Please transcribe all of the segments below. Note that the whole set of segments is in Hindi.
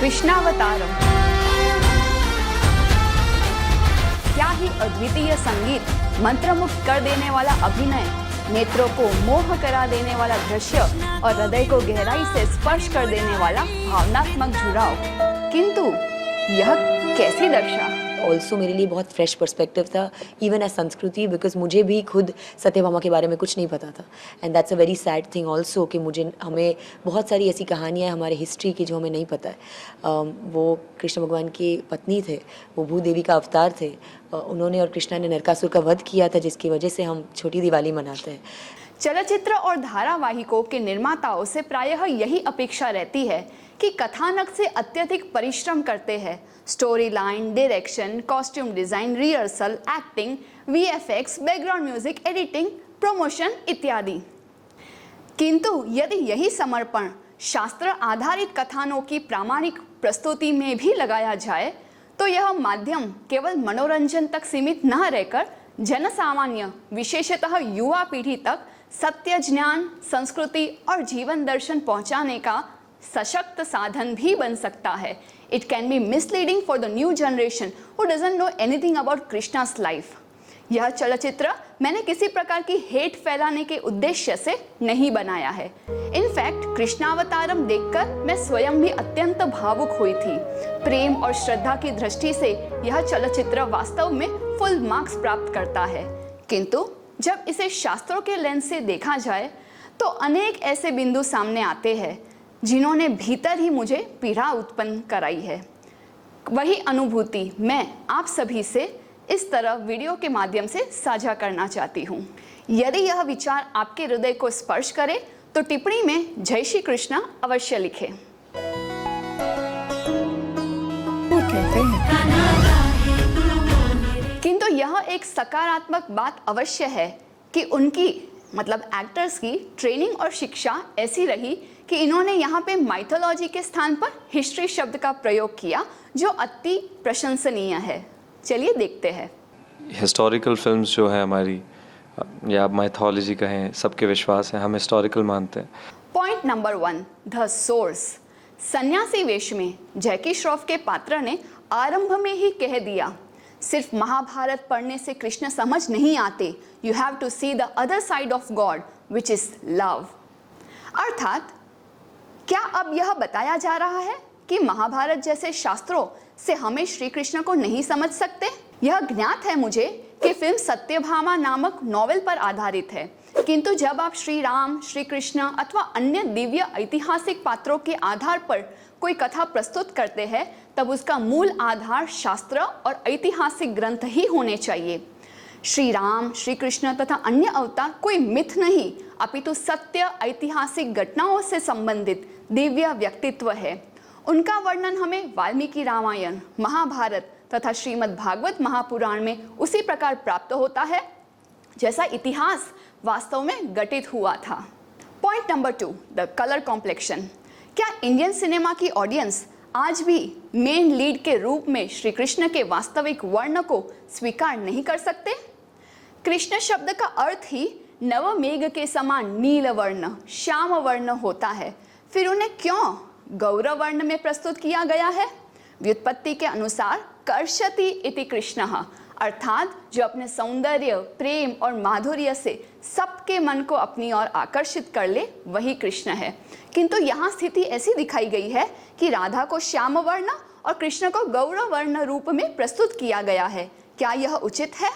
कृष्णावतारम। क्या ही अद्वितीय संगीत, मंत्रमुग्ध कर देने वाला अभिनय, नेत्रों को मोह करा देने वाला दृश्य और हृदय को गहराई से स्पर्श कर देने वाला भावनात्मक जुड़ाव। किंतु यह कैसी दर्शा? ऑल्सो मेरे लिए बहुत फ्रेश पर्सपेक्टिव था, इवन एज संस्कृति, बिकॉज मुझे भी खुद सत्यभामा के बारे में कुछ नहीं पता था। And that's a very sad thing also कि हमें बहुत सारी ऐसी कहानियाँ हमारे हिस्ट्री की जो हमें नहीं पता है। वो कृष्ण भगवान की पत्नी थे, वो भूदेवी का अवतार थे। उन्होंने और कृष्णा ने नरकासुर का वध किया था, जिसकी वजह से हम छोटी दिवाली मनाते हैं। चलचित्र और धारावाहिकों के निर्माताओं से प्रायः यही अपेक्षा रहती है कि कथानक से अत्यधिक परिश्रम करते हैं। Story line, direction, costume design, rehearsal, acting, VFX, background music, editing, promotion इत्यादि। किंतु यदि यही समर्पण शास्त्र आधारित कथानों की प्रामाणिक प्रस्तुति में भी लगाया जाए तो यह माध्यम केवल मनोरंजन तक सीमित न रहकर जनसामान्य, विशेषतः युवा पीढ़ी तक सत्य, ज्ञान, संस्कृति और जीवन दर्शन पहुंचाने का सशक्त साधन भी बन सकता है। It can be misleading for the new generation who doesn't know anything about Krishna's life. यह चलचित्र मैंने किसी प्रकार की हेट फैलाने के उद्देश्य से नहीं बनाया है। इनफैक्ट कृष्णावतारम देखकर मैं स्वयं भी अत्यंत भावुक हुई थी। प्रेम और श्रद्धा की दृष्टि से यह चलचित्र वास्तव में फुल मार्क्स प्राप्त करता है। किंतु जब इसे शास्त्रों के लेंस से देखा जाए तो अनेक ऐसे बिंदु सामने आते हैं जिन्होंने भीतर ही मुझे पीड़ा उत्पन्न कराई है। वही अनुभूति मैं आप सभी से इस तरह वीडियो के माध्यम से साझा करना चाहती हूँ। यदि यह विचार आपके हृदय को स्पर्श करे तो टिप्पणी में जय श्री कृष्णा अवश्य लिखें। किंतु यह एक सकारात्मक बात अवश्य है कि उनकी मतलब एक्टर्स की ट्रेनिंग और शिक्षा ऐसी रही कि इन्होंने यहाँ पे माइथोलॉजी के स्थान पर हिस्ट्री शब्द का प्रयोग किया, जो अति प्रशंसनीय है। चलिए देखते हैं। हिस्टोरिकल फिल्म्स जो है हमारी, या माइथोलॉजी कहें, सबके विश्वास है, हम हिस्टोरिकल मानते हैं। Point number 1, the source. सन्यासी वेश में जैकी श्रॉफ के पात्र ने आरंभ में ही कह दिया, सिर्फ महाभारत पढ़ने से कृष्ण समझ नहीं आते, you have to see the other side of God which is love. अर्थात क्या अब यह बताया जा रहा है कि महाभारत जैसे शास्त्रों से हमें श्री कृष्ण को नहीं समझ सकते? यह ज्ञात है मुझे कि फिल्म सत्यभामा नामक नॉवेल पर आधारित है, किंतु जब आप श्री राम, श्री कृष्ण अथवा अन्य दिव्य ऐतिहासिक पात्रों के आधार पर कोई कथा प्रस्तुत करते हैं तब उसका मूल आधार शास्त्र और ऐतिहासिक ग्रंथ ही होने चाहिए। श्री राम, श्री कृष्ण तथा अन्य अवतार कोई मिथ नहीं, अपितु सत्य ऐतिहासिक घटनाओं से संबंधित दिव्य व्यक्तित्व है। उनका वर्णन हमें वाल्मीकि रामायण, महाभारत तथा श्रीमद् भागवत महापुराण में उसी प्रकार प्राप्त होता है जैसा इतिहास वास्तव में घटित हुआ था। Point number 2, the colour complexion. क्या इंडियन सिनेमा की ऑडियंस आज भी मेन लीड के रूप में श्री कृष्ण के वास्तविक वर्ण को स्वीकार नहीं कर सकते? कृष्ण शब्द का अर्थ ही नवमेघ के समान नील वर्ण, श्याम वर्ण होता है। फिर उन्हें क्यों गौर वर्ण में प्रस्तुत किया गया है? व्युत्पत्ति के अनुसार कर्षति इति कृष्णः, अर्थात जो अपने सौंदर्य, प्रेम और माधुर्य से सबके मन को अपनी ओर आकर्षित कर ले, वही कृष्ण है। किंतु यहाँ स्थिति ऐसी दिखाई गई है कि राधा को श्याम वर्ण और कृष्ण को गौर वर्ण रूप में प्रस्तुत किया गया है। क्या यह उचित है?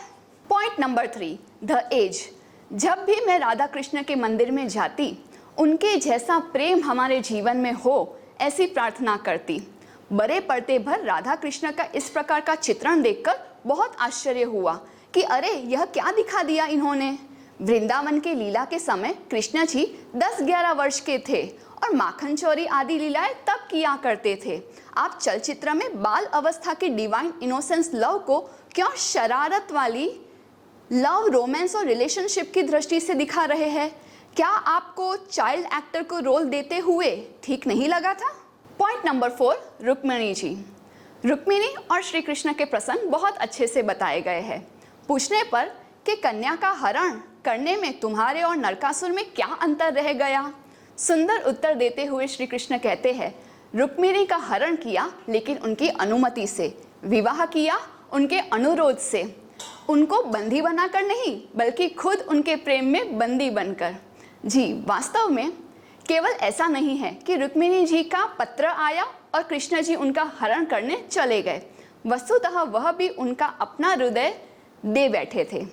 Point number 3, the age. जब भी मैं राधा कृष्ण के मंदिर में जाती, उनके जैसा प्रेम हमारे जीवन में हो ऐसी प्रार्थना करती। बड़े पर्दे पर राधा कृष्ण का इस प्रकार का चित्रण देखकर बहुत आश्चर्य हुआ कि अरे यह क्या दिखा दिया इन्होंने। वृंदावन के लीला के समय कृष्ण जी 10-11 वर्ष के थे और माखन चोरी आदि लीलाएं तब किया करते थे। आप चलचित्र में बाल अवस्था के डिवाइन इनोसेंस लव को क्यों शरारत वाली लव, रोमांस और रिलेशनशिप की दृष्टि से दिखा रहे हैं? क्या आपको चाइल्ड एक्टर को रोल देते हुए ठीक नहीं लगा था? Point number 4, Rukmini ji. रुक्मिणी और श्री कृष्ण के प्रसंग बहुत अच्छे से बताए गए हैं। पूछने पर कि कन्या का हरण करने में तुम्हारे और नरकासुर में क्या अंतर रह गया, सुंदर उत्तर देते हुए श्री कृष्ण कहते हैं, रुक्मिणी का हरण किया, लेकिन उनकी अनुमति से। विवाह किया उनके अनुरोध से। उनको बंदी बनाकर नहीं, बल्कि खुद उनके प्रेम में बंदी बनकर। जी, वास्तव में केवल ऐसा नहीं है कि रुक्मिणी जी का पत्र आया और कृष्ण जी उनका हरण करने चले गए। वस्तुतः वह भी उनका अपना हृदय दे बैठे थे।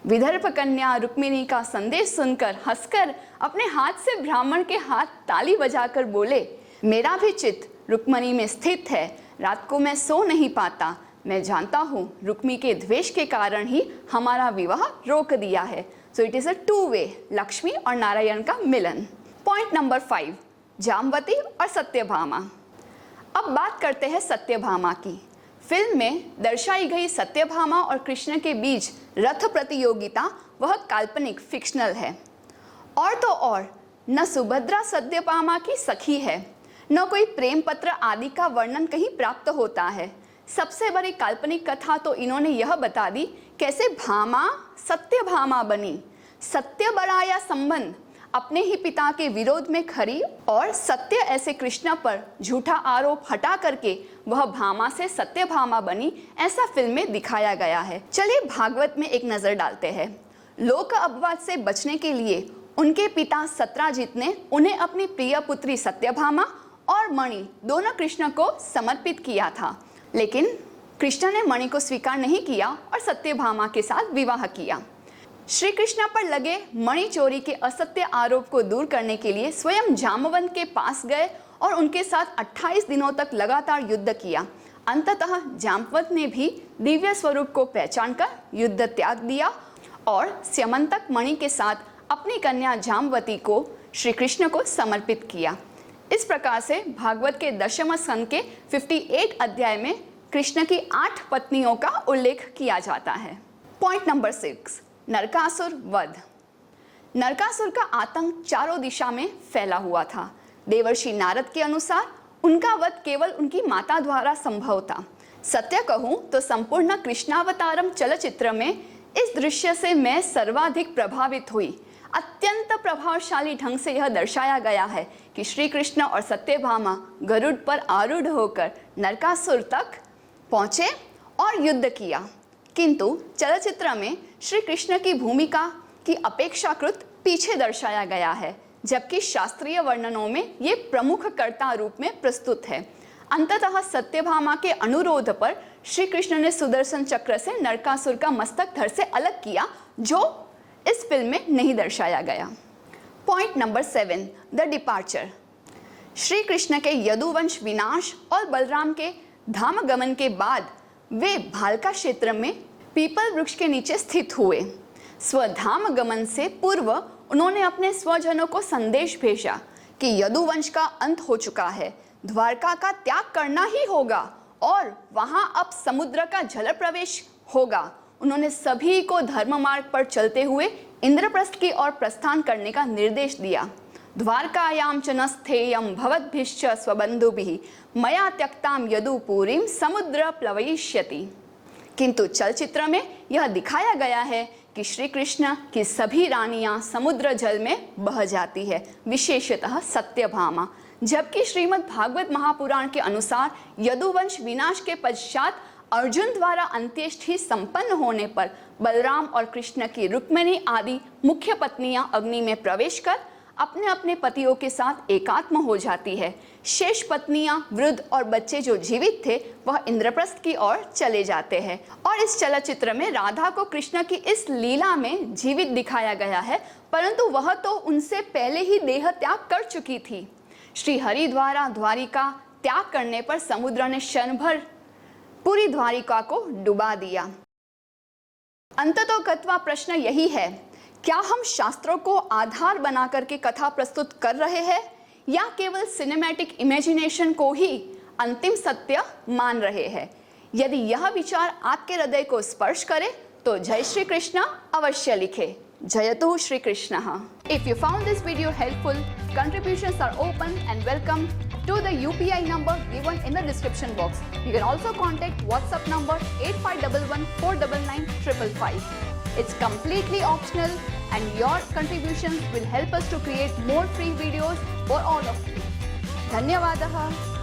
विदर्भ कन्या रुक्मिणी का संदेश सुनकर हंसकर अपने हाथ से ब्राह्मण के हाथ ताली बजाकर बोले, मेरा भी चित्त रुक्मिणी में स्थित है। रात को मैं सो नहीं पाता। मैं जानता हूँ रुक्मी के द्वेष के कारण ही हमारा विवाह रोक दिया है। So it is a two way, Lakshmi और नारायण का मिलन। पॉइंट नंबर 5, जामवती और सत्यभामा। अब बात करते हैं सत्यभामा की। फिल्म में दर्शाई गई सत्यभामा और कृष्ण के बीच रथ प्रतियोगिता वह काल्पनिक फिक्शनल है। और तो और न सुभद्रा सत्यभामा की सखी है, न कोई प्रेम पत्र आदि का वर्णन कहीं प्राप्त होता है। सबसे बड़ी काल्पनिक कथा तो इन्होंने यह बता दी कैसे भामा सत्यभामा बनी। सत्य बड़ाया संबंध अपने ही पिता के विरोध में खड़ी और सत्य ऐसे कृष्ण पर झूठा आरोप हटा करके वह भामा से सत्यभामा बनी, ऐसा फिल्म में दिखाया गया है। चलिए भागवत में एक नजर डालते हैं। लोक अपवाद से बचने के लिए उनके पिता सत्राजित ने उन्हें अपनी प्रिय पुत्री सत्यभामा और मणि दोनों कृष्ण को समर्पित किया था, लेकिन कृष्ण ने मणि को स्वीकार नहीं किया और सत्यभामा के साथ विवाह किया। श्री कृष्ण पर लगे मणि चोरी के असत्य आरोप को दूर करने के लिए स्वयं जामवंत के पास गए और उनके साथ 28 दिनों तक लगातार युद्ध किया। अंततः जामवंत ने भी दिव्य स्वरूप को पहचानकर युद्ध त्याग दिया और स्यमंतक मणि के साथ अपनी कन्या जामवती को श्री कृष्ण को समर्पित किया। इस प्रकार से भागवत के 10वें स्कंद के 58 अध्याय में कृष्ण की 8 पत्नियों का उल्लेख किया जाता है। पॉइंट नंबर 6, नरकासुर वध। नरकासुर का आतंक चारों दिशा में फैला हुआ था। देवर्षि नारद के अनुसार उनका वध केवल उनकी माता द्वारा संभव था। सत्य कहूं तो संपूर्ण कृष्णावतारम चलचित्र में इस दृश्य से मैं सर्वाधिक प्रभावित हुई। अत्यंत प्रभावशाली ढंग से यह दर्शाया गया है कि श्री कृष्ण और सत्यभामा गरुड़ पर आरूढ़ होकर नरकासुर तक पहुंचे और युद्ध किया, किंतु चलचित्र में श्री कृष्ण की भूमिका की अपेक्षाकृत पीछे दर्शाया गया है, जबकि शास्त्रीय वर्णनों में ये प्रमुख कर्ता रूप में प्रस्तुत है। अंततः सत्यभामा के अनुरोध पर श्री कृष्ण ने सुदर्शन चक्र से नरकासुर का मस्तक धड़ से अलग किया, जो इस फिल्म में नहीं दर्शाया गया। Point number 7, the departure. Shri Krishna के यदुवंश विनाश और बलराम के धाम गमन के बाद वे भालका क्षेत्र में पीपल वृक्ष के नीचे स्थित हुए। स्वधाम गमन से पूर्व उन्होंने अपने स्वजनों को संदेश भेजा कि यदुवंश का अंत हो चुका है, द्वारका का त्याग करना ही होगा और वहां अब समुद्र का जल प्रवेश होगा। उन्होंने सभी को धर्म मार्ग पर चलते हुए इंद्रप्रस्थ की ओर प्रस्थान करने का निर्देश दिया। द्वारकायां च न स्थेयं भवद्भिश्च स्वबन्धुभिः मया त्यक्तां यदुपुरीं समुद्र प्लवयिष्यति। किंतु चलचित्र में यह दिखाया गया है कि श्री कृष्ण की सभी रानियां समुद्र जल में बह जाती है, विशेषतः सत्यभामा। जबकि श्रीमद् भागवत महापुराण के अनुसार यदुवंश विनाश के पश्चात अर्जुन द्वारा अंत्येष्टि संपन्न होने पर बलराम और कृष्ण की रुक्मिणी आदि मुख्य पत्नियां अग्नि में प्रवेश कर अपने अपने पतियों के साथ एकात्म हो जाती है। शेष पत्नियां, वृद्ध और बच्चे जो जीवित थे वह इंद्रप्रस्थ की ओर चले जाते हैं। और इस चलचित्र में राधा को कृष्ण की इस लीला में जीवित दिखाया गया है, परंतु वह तो उनसे पहले ही देह त्याग कर चुकी थी। श्री हरि द्वारा द्वारिका त्याग करने पर समुद्र ने क्षण भर पूरी द्वारिका को डुबा दिया। अंततः गत्वा प्रश्न यही है, क्या हम शास्त्रों को आधार बना करके कथा प्रस्तुत कर रहे हैं या केवल सिनेमैटिक इमेजिनेशन को ही अंतिम सत्य मान रहे हैं? यदि यह विचार आपके हृदय को स्पर्श करे तो जय श्री कृष्ण अवश्य लिखे। जयतु Shri Krishna. If you found this video helpful, contributions are open and welcome to the UPI number given in the description box. You can also contact WhatsApp number 8511 499 555. It's completely optional and your contributions will help us to create more free videos for all of you. धन्यवादः।